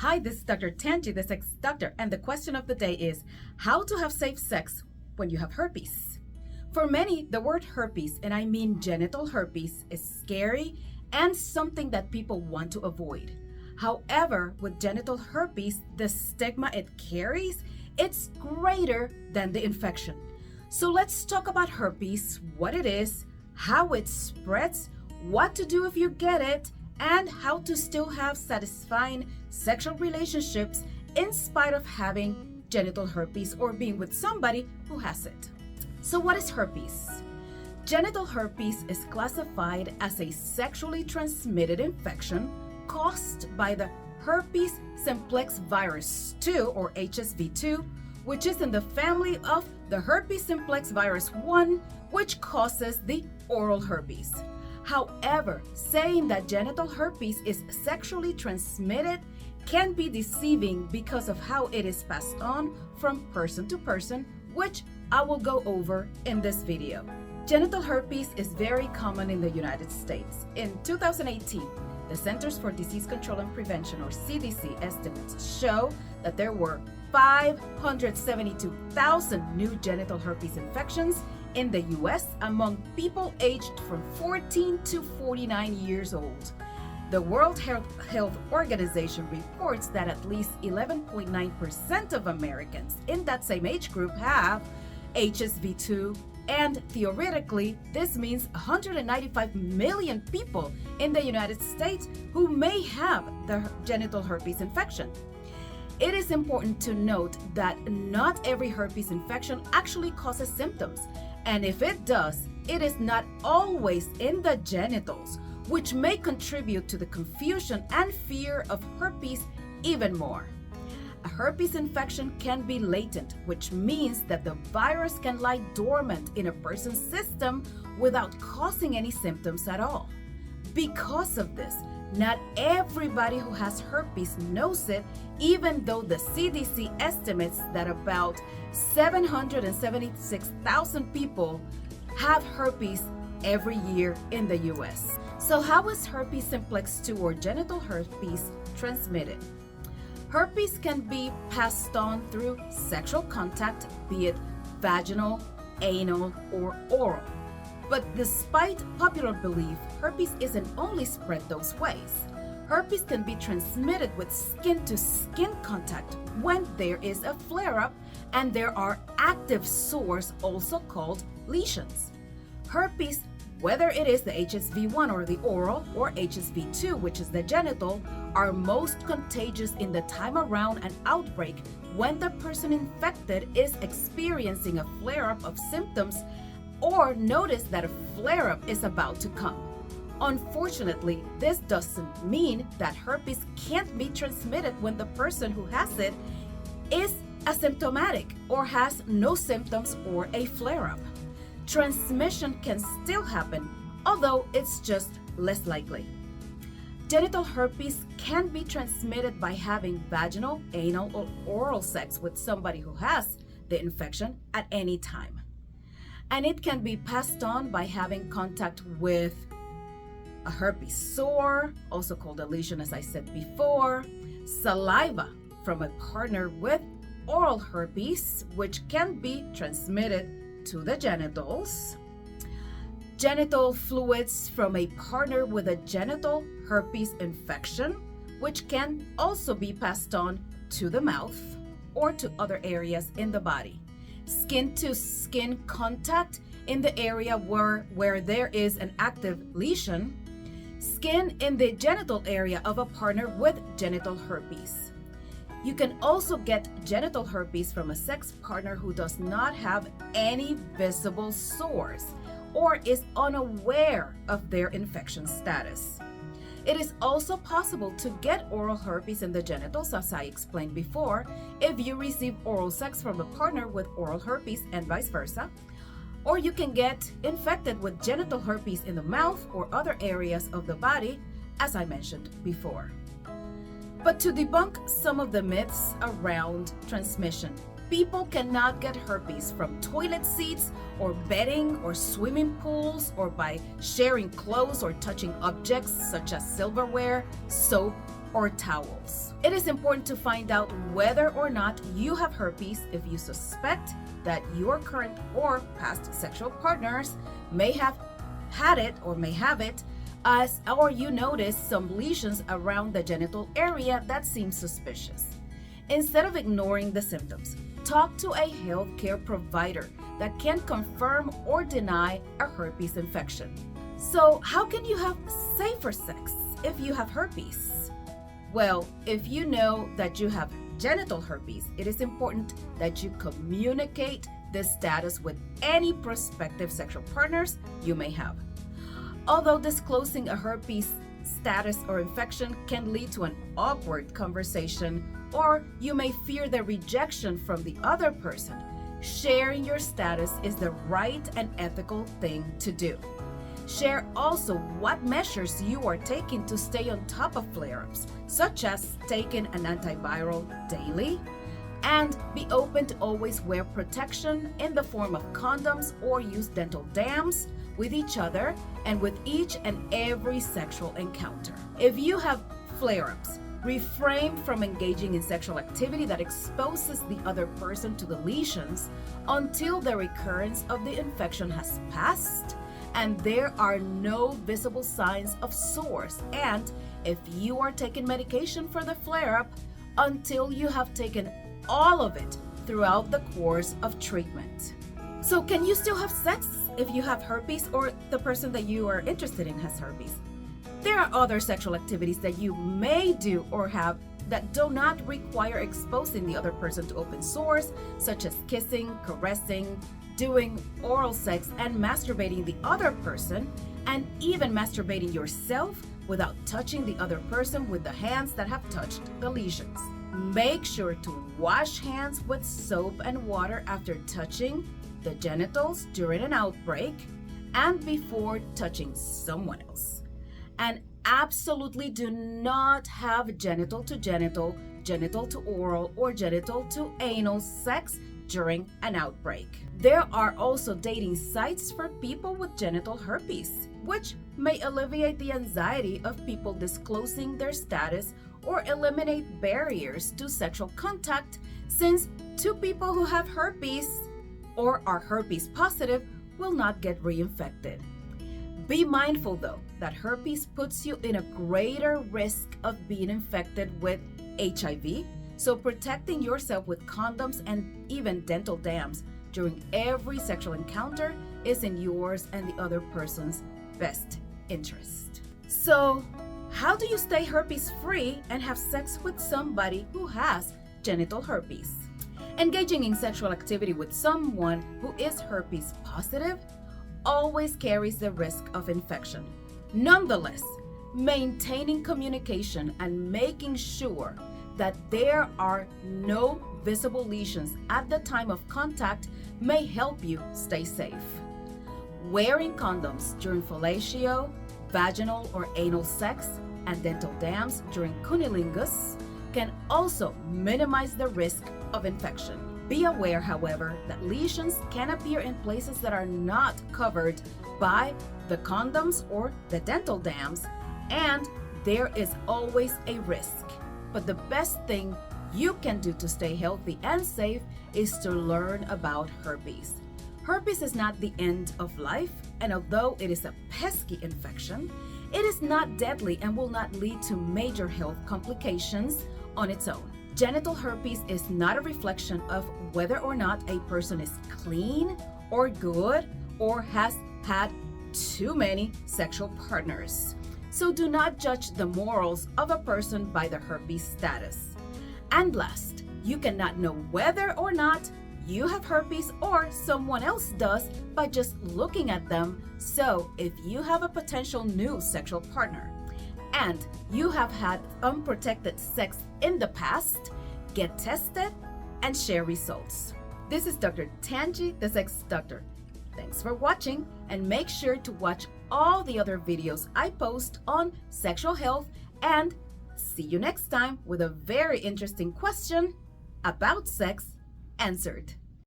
Hi, this is Dr. Tanji, the sex doctor, and the question of the day is how to have safe sex when you have herpes. For many, the word herpes, and I mean genital herpes, is scary and something that people want to avoid. However, with genital herpes, the stigma it carries, it's greater than the infection. So let's talk about herpes, what it is, how it spreads, what to do if you get it, and how to still have satisfying sexual relationships in spite of having genital herpes or being with somebody who has it. So what is herpes? Genital herpes is classified as a sexually transmitted infection caused by the herpes simplex virus 2 or HSV2, which is in the family of the herpes simplex virus 1, which causes the oral herpes. However, saying that genital herpes is sexually transmitted can be deceiving because of how it is passed on from person to person, which I will go over in this video. Genital herpes is very common in the United States. In 2018, the Centers for Disease Control and Prevention, or CDC, estimates show that there were 572,000 new genital herpes infections in the US among people aged from 14 to 49 years old. The World Health Organization reports that at least 11.9% of Americans in that same age group have HSV2, and theoretically, this means 195 million people in the United States who may have the genital herpes infection. It is important to note that not every herpes infection actually causes symptoms, and if it does, it is not always in the genitals, which may contribute to the confusion and fear of herpes even more. A herpes infection can be latent, which means that the virus can lie dormant in a person's system without causing any symptoms at all. Because of this, not everybody who has herpes knows it, even though the CDC estimates that about 776,000 people have herpes every year in the US. So how is herpes simplex 2 or genital herpes transmitted? Herpes can be passed on through sexual contact, be it vaginal, anal, or oral. But despite popular belief, herpes isn't only spread those ways. Herpes can be transmitted with skin-to-skin contact when there is a flare-up and there are active sores, also called lesions. Herpes, whether it is the HSV1 or the oral, or HSV2, which is the genital, are most contagious in the time around an outbreak when the person infected is experiencing a flare-up of symptoms or notice that a flare-up is about to come. Unfortunately, this doesn't mean that herpes can't be transmitted when the person who has it is asymptomatic or has no symptoms or a flare-up. Transmission can still happen, although it's just less likely. Genital herpes can be transmitted by having vaginal, anal, or oral sex with somebody who has the infection at any time. And it can be passed on by having contact with a herpes sore, also called a lesion as I said before, saliva from a partner with oral herpes, which can be transmitted to the genitals, genital fluids from a partner with a genital herpes infection, which can also be passed on to the mouth or to other areas in the body. Skin-to-skin contact in the area where there is an active lesion, skin in the genital area of a partner with genital herpes. You can also get genital herpes from a sex partner who does not have any visible sores or is unaware of their infection status. It is also possible to get oral herpes in the genitals, as I explained before, if you receive oral sex from a partner with oral herpes and vice versa. Or you can get infected with genital herpes in the mouth or other areas of the body, as I mentioned before. But to debunk some of the myths around transmission, people cannot get herpes from toilet seats or bedding or swimming pools or by sharing clothes or touching objects such as silverware, soap, or towels. It is important to find out whether or not you have herpes if you suspect that your current or past sexual partners may have had it or may have it, or you notice some lesions around the genital area that seem suspicious. Instead of ignoring the symptoms, talk to a healthcare provider that can confirm or deny a herpes infection. So, how can you have safer sex if you have herpes? Well, if you know that you have genital herpes, it is important that you communicate the status with any prospective sexual partners you may have. Although disclosing a herpes status or infection can lead to an awkward conversation, or you may fear the rejection from the other person, sharing your status is the right and ethical thing to do. Share also what measures you are taking to stay on top of flare-ups, such as taking an antiviral daily, and be open to always wear protection in the form of condoms or use dental dams with each other and with each and every sexual encounter. If you have flare-ups, refrain from engaging in sexual activity that exposes the other person to the lesions until the recurrence of the infection has passed and there are no visible signs of sores, and if you are taking medication for the flare-up, until you have taken all of it throughout the course of treatment. So can you still have sex if you have herpes or the person that you are interested in has herpes? There are other sexual activities that you may do or have that do not require exposing the other person to open sores, such as kissing, caressing, doing oral sex, and masturbating the other person, and even masturbating yourself without touching the other person with the hands that have touched the lesions. Make sure to wash hands with soap and water after touching the genitals during an outbreak and before touching someone else. And absolutely do not have genital to genital, genital to oral, or genital to anal sex during an outbreak. There are also dating sites for people with genital herpes, which may alleviate the anxiety of people disclosing their status or eliminate barriers to sexual contact, since two people who have herpes or are herpes positive will not get reinfected. Be mindful though that herpes puts you in a greater risk of being infected with HIV, so protecting yourself with condoms and even dental dams during every sexual encounter is in yours and the other person's best interest. So, how do you stay herpes free and have sex with somebody who has genital herpes? Engaging in sexual activity with someone who is herpes positive always carries the risk of infection. Nonetheless, maintaining communication and making sure that there are no visible lesions at the time of contact may help you stay safe. Wearing condoms during fellatio, vaginal or anal sex, and dental dams during cunnilingus can also minimize the risk of infection. Be aware, however, that lesions can appear in places that are not covered by the condoms or the dental dams, and there is always a risk. But the best thing you can do to stay healthy and safe is to learn about herpes. Herpes is not the end of life, and although it is a pesky infection, it is not deadly and will not lead to major health complications on its own. Genital herpes is not a reflection of whether or not a person is clean or good or has had too many sexual partners. So do not judge the morals of a person by the herpes status. And last, you cannot know whether or not you have herpes or someone else does by just looking at them. So if you have a potential new sexual partner and you have had unprotected sex in the past, get tested and share results. This is Dr. Tanji, the Sex Doctor. Thanks for watching, and make sure to watch all the other videos I post on sexual health, and see you next time with a very interesting question about sex answered.